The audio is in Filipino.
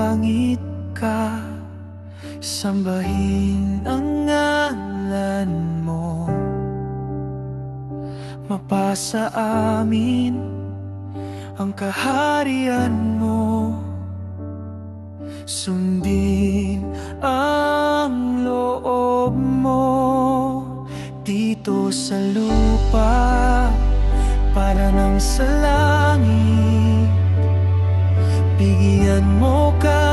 langit ka, sambahin ang ngalan mo. Mapasa amin ang kaharian mo, sundin ang loob mo dito sa lupa para nang sa langit. Bigyan mo ka